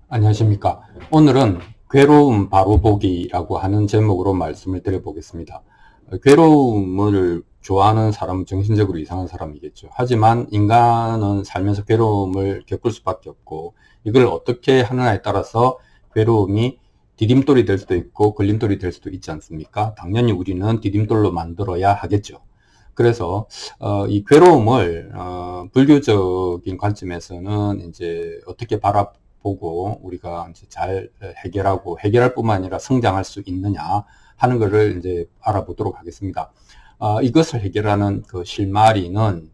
안녕하십니까. 오늘은 괴로움 바로 보기라고 하는 제목으로 말씀을 드려보겠습니다. 괴로움을 좋아하는 사람은 정신적으로 이상한 사람이겠죠. 하지만 인간은 살면서 괴로움을 겪을 수밖에 없고, 이걸 어떻게 하느냐에 따라서 괴로움이 디딤돌이 될 수도 있고 걸림돌이 될 수도 있지 않습니까? 당연히 우리는 디딤돌로 만들어야 하겠죠. 그래서 이 괴로움을 불교적인 관점에서는 이제 어떻게 바라보고 우리가 이제 잘 해결하고 해결할 뿐만 아니라 성장할 수 있느냐 하는 것을 이제 알아보도록 하겠습니다. 이것을 해결하는 그 실마리는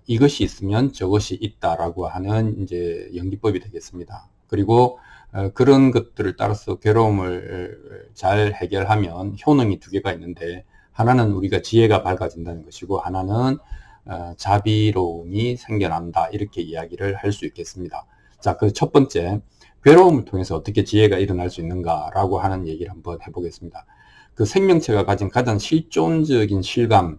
이것이 있으면 저것이 있다라고 하는 이제 연기법이 되겠습니다. 그리고 그런 것들을 따라서 괴로움을 잘 해결하면 효능이 두 개가 있는데, 하나는 우리가 지혜가 밝아진다는 것이고 하나는 자비로움이 생겨난다, 이렇게 이야기를 할 수 있겠습니다. 자, 그 첫 번째, 괴로움을 통해서 어떻게 지혜가 일어날 수 있는가라고 하는 얘기를 한번 해보겠습니다. 그 생명체가 가진 가장 실존적인 실감,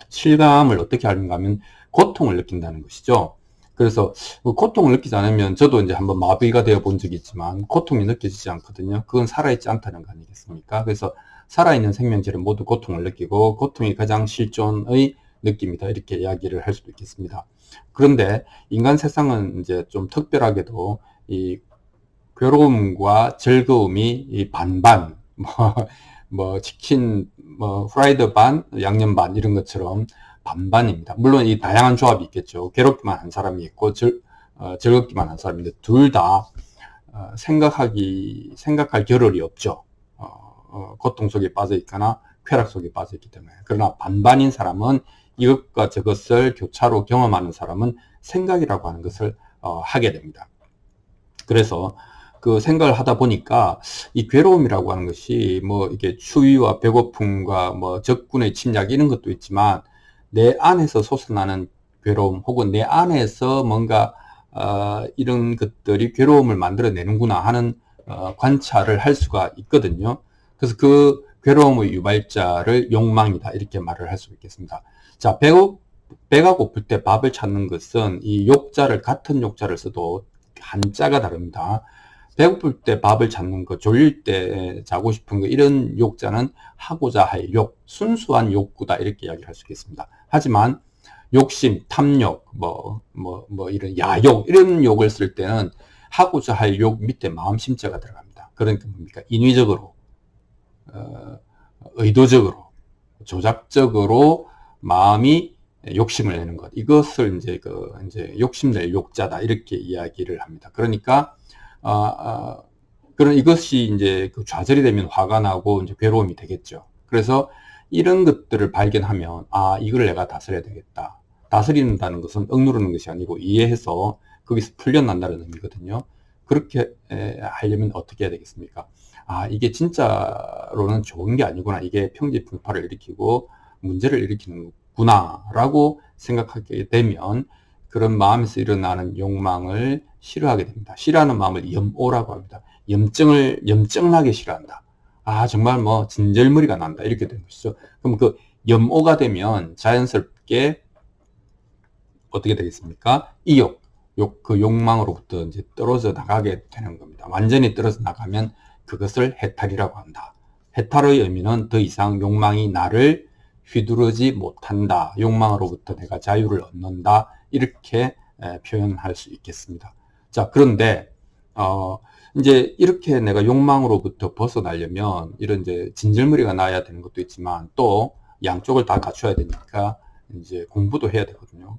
실감을 어떻게 하는가 하면 고통을 느낀다는 것이죠. 그래서 고통을 느끼지 않으면, 저도 이제 한번 마비가 되어 본 적이 있지만 고통이 느껴지지 않거든요. 그건 살아있지 않다는 거 아니겠습니까? 그래서 살아있는 생명체는 모두 고통을 느끼고 고통이 가장 실존의 느낌이다, 이렇게 이야기를 할 수도 있겠습니다. 그런데 인간 세상은 이제 좀 특별하게도 이 괴로움과 즐거움이 이 반반, 치킨, 프라이드 반, 양념 반, 이런 것처럼 반반입니다. 물론 이 다양한 조합이 있겠죠. 괴롭기만 한 사람이 있고, 즐겁기만 한 사람인데, 둘 다, 생각할 겨를이 없죠. 고통 속에 빠져 있거나, 쾌락 속에 빠져 있기 때문에. 그러나 반반인 사람은 이것과 저것을 교차로 경험하는 사람은 생각이라고 하는 것을 하게 됩니다. 그래서 그 생각을 하다 보니까 이 괴로움이라고 하는 것이 이게 추위와 배고픔과 적군의 침략 이런 것도 있지만, 내 안에서 솟아나는 괴로움 혹은 내 안에서 뭔가 이런 것들이 괴로움을 만들어내는구나 하는 관찰을 할 수가 있거든요. 그래서 그 괴로움의 유발자를 욕망이다, 이렇게 말을 할 수 있겠습니다. 자, 배가 고플 때 밥을 찾는 것은 이 욕자를, 같은 욕자를 써도 한자가 다릅니다. 배고플 때 밥을 찾는 거, 졸릴 때 자고 싶은 거, 이런 욕자는 하고자 할 욕, 순수한 욕구다, 이렇게 이야기를 할 수 있겠습니다. 하지만 욕심, 탐욕, 이런 야욕, 이런 욕을 쓸 때는 하고자 할 욕 밑에 마음심자가 들어갑니다. 그러니까 뭡니까? 인위적으로, 의도적으로, 조작적으로 마음이 욕심을 내는 것. 이것을 이제 욕심낼 욕자다, 이렇게 이야기를 합니다. 그러니까, 그런 이것이 이제 그 좌절이 되면 화가 나고 이제 괴로움이 되겠죠. 그래서 이런 것들을 발견하면, 이걸 내가 다스려야 되겠다. 다스린다는 것은 억누르는 것이 아니고 이해해서 거기서 풀려난다는 의미거든요. 그렇게 하려면 어떻게 해야 되겠습니까? 이게 진짜로는 좋은 게 아니구나. 이게 평지풍파를 일으키고 문제를 일으키는구나 라고 생각하게 되면, 그런 마음에서 일어나는 욕망을 싫어하게 됩니다. 싫어하는 마음을 염오라고 합니다. 염증나게 싫어한다. 정말 진절머리가 난다, 이렇게 되는 것이죠. 그럼 그 염오가 되면 자연스럽게 어떻게 되겠습니까? 그 욕망으로부터 이제 떨어져 나가게 되는 겁니다. 완전히 떨어져 나가면 그것을 해탈이라고 한다. 해탈의 의미는 더 이상 욕망이 나를 휘두르지 못한다. 욕망으로부터 내가 자유를 얻는다. 이렇게 표현할 수 있겠습니다. 자, 그런데, 이제 이렇게 내가 욕망으로부터 벗어나려면 이런 이제 진절머리가 나야 되는 것도 있지만, 또 양쪽을 다 갖춰야 되니까 이제 공부도 해야 되거든요.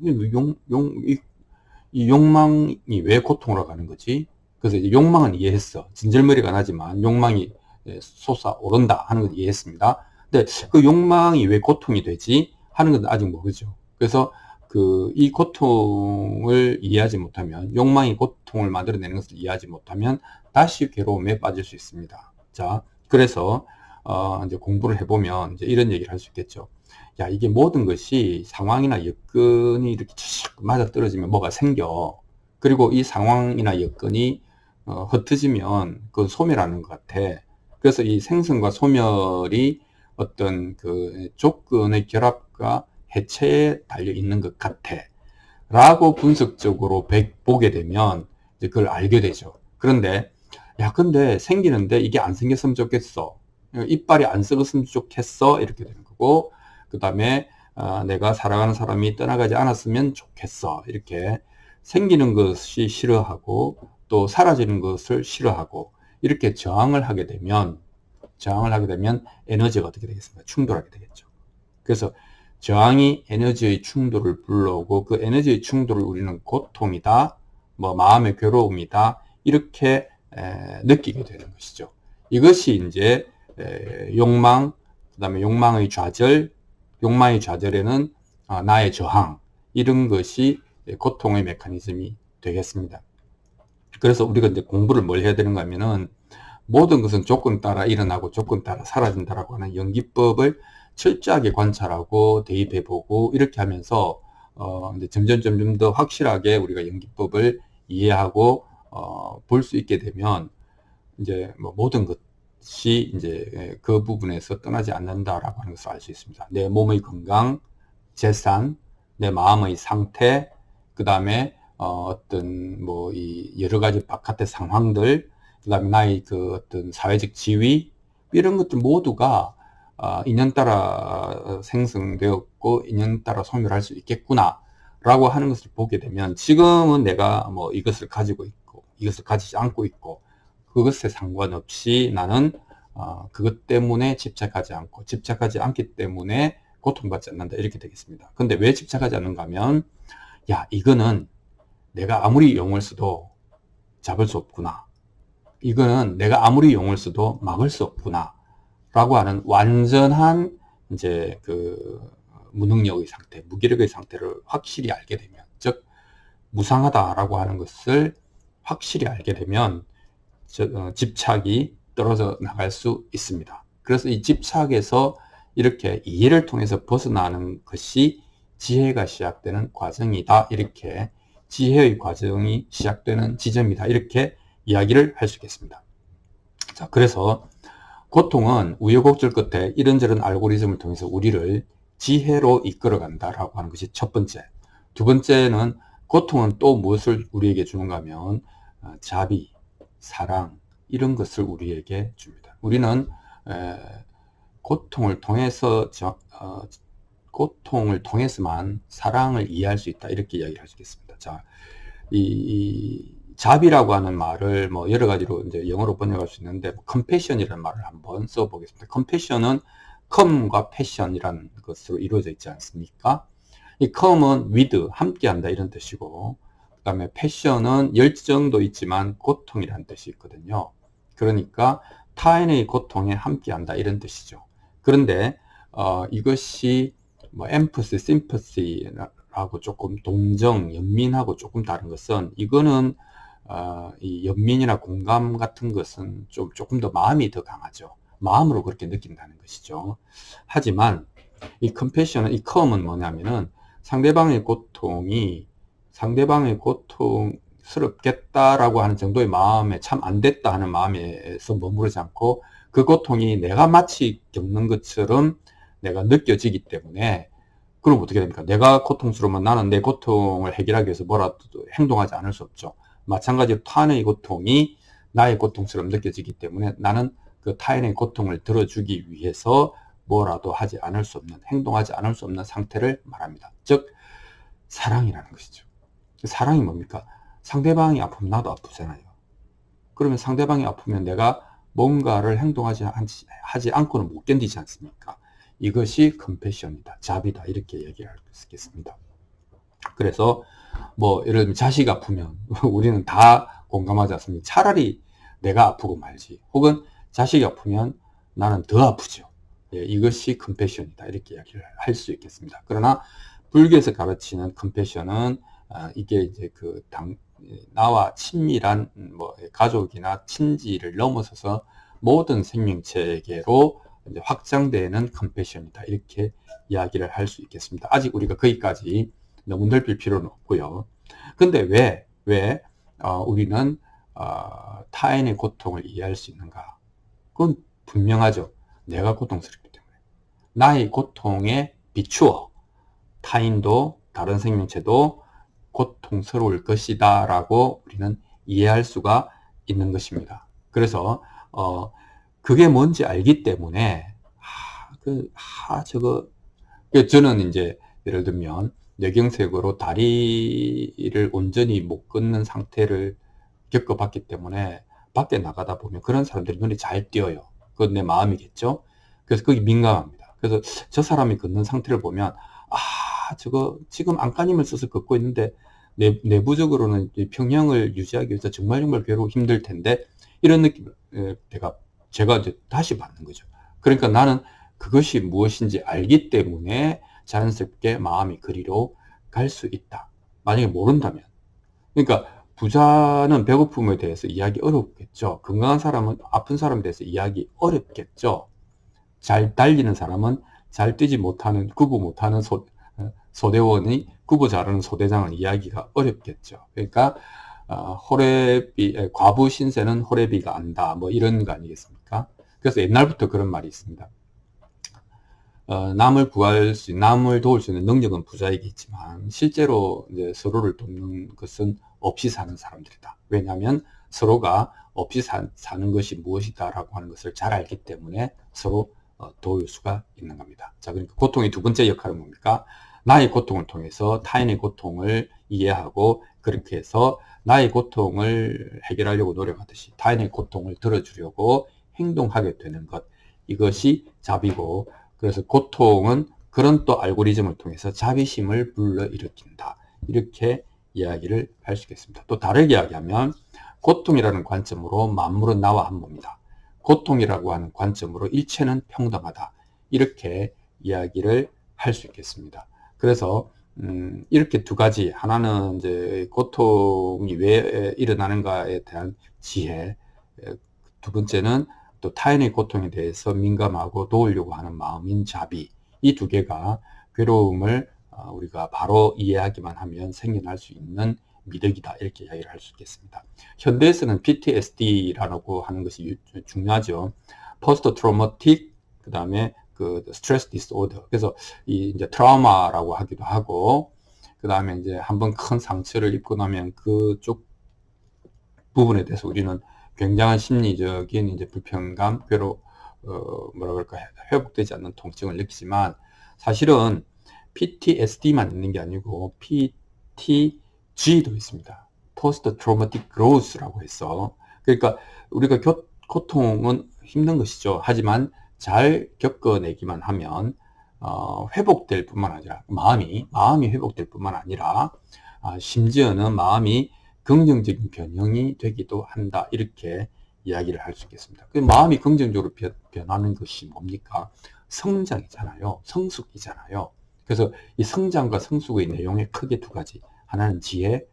이 욕망이 왜 고통으로 가는 거지? 그래서 이제 욕망은 이해했어. 진절머리가 나지만 욕망이 솟아오른다 하는 걸 이해했습니다. 근데 그 욕망이 왜 고통이 되지? 하는 건 아직 모르죠. 그래서 이 고통을 이해하지 못하면, 욕망이 고통을 만들어내는 것을 이해하지 못하면 다시 괴로움에 빠질 수 있습니다. 자, 그래서 이제 공부를 해보면 이제 이런 얘기를 할 수 있겠죠. 야, 이게 모든 것이 상황이나 여건이 이렇게 맞아 떨어지면 뭐가 생겨. 그리고 이 상황이나 여건이 흩어지면 그건 소멸하는 것 같아. 그래서 이 생성과 소멸이 어떤 그 조건의 결합과 해체에 달려 있는 것 같아 라고 분석적으로 보게 되면, 그걸 알게 되죠. 그런데 야 근데 생기는데 이게 안 생겼으면 좋겠어. 이빨이 안 썩었으면 좋겠어. 이렇게 되는 거고, 그 다음에 내가 사랑하는 사람이 떠나가지 않았으면 좋겠어. 이렇게 생기는 것이 싫어하고 또 사라지는 것을 싫어하고 이렇게 저항을 하게 되면 에너지가 어떻게 되겠습니까? 충돌하게 되겠죠. 그래서 저항이 에너지의 충돌을 불러오고 그 에너지의 충돌을 우리는 고통이다, 뭐 마음의 괴로움이다 이렇게 느끼게 되는 것이죠. 이것이 이제 욕망, 그 다음에 욕망의 좌절에는 나의 저항, 이런 것이 고통의 메커니즘이 되겠습니다. 그래서 우리가 이제 공부를 뭘 해야 되는가 하면은 모든 것은 조건 따라 일어나고 조건 따라 사라진다라고 하는 연기법을 철저하게 관찰하고 대입해보고 이렇게 하면서 이제 점점 더 확실하게 우리가 연기법을 이해하고 볼 수 있게 되면 이제 뭐 모든 것이 이제 그 부분에서 떠나지 않는다라고 하는 것을 알 수 있습니다. 내 몸의 건강, 재산, 내 마음의 상태, 그 다음에 어떤 뭐 이 여러 가지 바깥의 상황들, 그 다음에 나의 그 어떤 사회적 지위, 이런 것들 모두가 인연 따라 생성되었고 인연 따라 소멸할 수 있겠구나 라고 하는 것을 보게 되면, 지금은 내가 뭐 이것을 가지고 있고 이것을 가지지 않고 있고 그것에 상관없이 나는 그것 때문에 집착하지 않기 때문에 고통받지 않는다, 이렇게 되겠습니다. 근데 왜 집착하지 않는가 하면, 야 이거는 내가 아무리 용을 써도 잡을 수 없구나, 이거는 내가 아무리 용을 써도 막을 수 없구나 라고 하는 완전한 이제 그 무능력의 상태, 무기력의 상태를 확실히 알게 되면, 즉 무상하다라고 하는 것을 확실히 알게 되면 집착이 떨어져 나갈 수 있습니다. 그래서 이 집착에서 이렇게 이해를 통해서 벗어나는 것이 지혜가 시작되는 과정이다, 이렇게 지혜의 과정이 시작되는 지점이다, 이렇게 이야기를 할 수 있겠습니다. 자, 그래서 고통은 우여곡절 끝에 이런저런 알고리즘을 통해서 우리를 지혜로 이끌어 간다라고 하는 것이 첫 번째. 두 번째는 고통은 또 무엇을 우리에게 주는가 하면 자비, 사랑, 이런 것을 우리에게 줍니다. 우리는 고통을 통해서만 사랑을 이해할 수 있다, 이렇게 이야기를 할 수 있겠습니다. 자, 이 자비라고 하는 말을 뭐 여러 가지로 이제 영어로 번역할 수 있는데, compassion이라는 말을 한번 써보겠습니다. compassion은 come과 passion이라는 것으로 이루어져 있지 않습니까? 이 come은 with, 함께한다, 이런 뜻이고, 그 다음에 passion은 열정도 있지만 고통이라는 뜻이 있거든요. 그러니까 타인의 고통에 함께한다, 이런 뜻이죠. 그런데 이것이 뭐 empathy, sympathy라고 조금 동정, 연민하고 조금 다른 것은, 이거는 이 연민이나 공감 같은 것은 조금 더 마음이 더 강하죠. 마음으로 그렇게 느낀다는 것이죠. 하지만 이 compassion은, 이 come은 뭐냐면은 상대방의 고통스럽겠다라고 하는 정도의 마음에, 참 안 됐다 하는 마음에서 머무르지 않고 그 고통이 내가 마치 겪는 것처럼 내가 느껴지기 때문에, 그럼 어떻게 됩니까? 내가 고통스러우면 나는 내 고통을 해결하기 위해서 뭐라도 행동하지 않을 수 없죠. 마찬가지로 타인의 고통이 나의 고통처럼 느껴지기 때문에 나는 그 타인의 고통을 들어주기 위해서 뭐라도 하지 않을 수 없는, 행동하지 않을 수 없는 상태를 말합니다. 즉 사랑이라는 것이죠. 사랑이 뭡니까? 상대방이 아프면 나도 아프잖아요. 그러면 상대방이 아프면 내가 뭔가를 하지 않고는 못 견디지 않습니까? 이것이 컴패션이다, 자비다, 이렇게 얘기할 수 있겠습니다. 그래서 뭐 예를 들면 자식 아프면 우리는 다 공감하지 않습니까? 차라리 내가 아프고 말지, 혹은 자식이 아프면 나는 더 아프죠. 예, 이것이 컴패션이다, 이렇게 이야기를 할 수 있겠습니다. 그러나 불교에서 가르치는 컴패션은 이게 이제 나와 친밀한 뭐 가족이나 친지를 넘어서서 모든 생명체계로 이제 확장되는 컴패션이다, 이렇게 이야기를 할 수 있겠습니다. 아직 우리가 거기까지 너무 넓힐 필요는 없고요. 근데 왜 우리는 타인의 고통을 이해할 수 있는가? 그건 분명하죠. 내가 고통스럽기 때문에. 나의 고통에 비추어 타인도, 다른 생명체도 고통스러울 것이다 라고 우리는 이해할 수가 있는 것입니다. 그래서 그게 뭔지 알기 때문에 저거 저는 이제 예를 들면 뇌경색으로 다리를 온전히 못 걷는 상태를 겪어봤기 때문에 밖에 나가다 보면 그런 사람들이 눈이 잘 띄어요. 그건 내 마음이겠죠. 그래서 거기 민감합니다. 그래서 저 사람이 걷는 상태를 보면 저거 지금 안간힘을 써서 걷고 있는데 내부적으로는 평형을 유지하기 위해서 정말 괴로워 힘들 텐데 이런 느낌을 제가 이제 다시 받는 거죠. 그러니까 나는 그것이 무엇인지 알기 때문에 자연스럽게 마음이 그리로 갈 수 있다. 만약에 모른다면. 그러니까 부자는 배고픔에 대해서 이야기 어렵겠죠. 건강한 사람은 아픈 사람에 대해서 이야기 어렵겠죠. 잘 달리는 사람은 잘 뛰지 못하는, 구부 못하는 소대원이 구부 잘하는 소대장을 이야기가 어렵겠죠. 그러니까 과부 신세는 호래비가 안다. 뭐 이런 거 아니겠습니까? 그래서 옛날부터 그런 말이 있습니다. 남을 도울 수 있는 능력은 부자에게 있지만 실제로 이제 서로를 돕는 것은 없이 사는 사람들이다. 왜냐하면 서로가 없이 사는 것이 무엇이다라고 하는 것을 잘 알기 때문에 서로 도울 수가 있는 겁니다. 자, 그러니까 고통의 두 번째 역할은 뭡니까? 나의 고통을 통해서 타인의 고통을 이해하고 그렇게 해서 나의 고통을 해결하려고 노력하듯이 타인의 고통을 들어주려고 행동하게 되는 것, 이것이 자비고, 그래서 고통은 그런 또 알고리즘을 통해서 자비심을 불러일으킨다. 이렇게 이야기를 할 수 있겠습니다. 또 다르게 이야기하면 고통이라는 관점으로 만물은 나와 한 몸이다. 고통이라고 하는 관점으로 일체는 평등하다. 이렇게 이야기를 할 수 있겠습니다. 그래서 이렇게 두 가지, 하나는 이제 고통이 왜 일어나는가에 대한 지혜, 두 번째는 또 타인의 고통에 대해서 민감하고 도우려고 하는 마음인 자비, 이 두 개가 괴로움을 우리가 바로 이해하기만 하면 생겨날 수 있는 미덕이다, 이렇게 이야기를 할 수 있겠습니다. 현대에서는 PTSD라고 하는 것이 중요하죠. 포스트 트라우마틱, 그 다음에 그 스트레스 디스오더. 그래서 이제 트라우마라고 하기도 하고, 그 다음에 이제 한번 큰 상처를 입고 나면 그쪽 부분에 대해서 우리는 굉장한 심리적인 이제 불편감, 뭐라 그럴까, 회복되지 않는 통증을 느끼지만, 사실은 PTSD만 있는 게 아니고 PTG도 있습니다. Post Traumatic Growth라고 해서, 그러니까 우리가 고통은 힘든 것이죠. 하지만 잘 겪어내기만 하면 회복될 뿐만 아니라 마음이 회복될 뿐만 아니라 심지어는 마음이 긍정적인 변형이 되기도 한다. 이렇게 이야기를 할 수 있겠습니다. 그 마음이 긍정적으로 변하는 것이 뭡니까? 성장이잖아요. 성숙이잖아요. 그래서 이 성장과 성숙의 내용에 크게 두 가지. 하나는 지혜,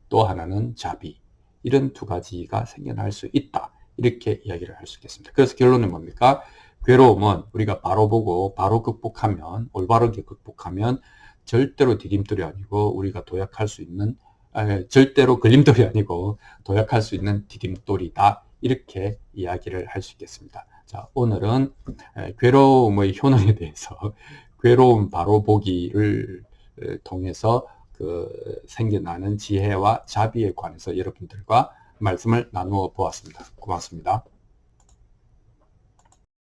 또 하나는 자비. 이런 두 가지가 생겨날 수 있다. 이렇게 이야기를 할 수 있겠습니다. 그래서 결론은 뭡니까? 괴로움은 우리가 바로 보고 바로 극복하면, 올바르게 극복하면 절대로 디딤돌이 아니고 우리가 도약할 수 있는, 절대로 걸림돌이 아니고 도약할 수 있는 디딤돌이다. 이렇게 이야기를 할 수 있겠습니다. 자, 오늘은 괴로움의 효능에 대해서 괴로움 바로 보기를 통해서 생겨나는 지혜와 자비에 관해서 여러분들과 말씀을 나누어 보았습니다. 고맙습니다.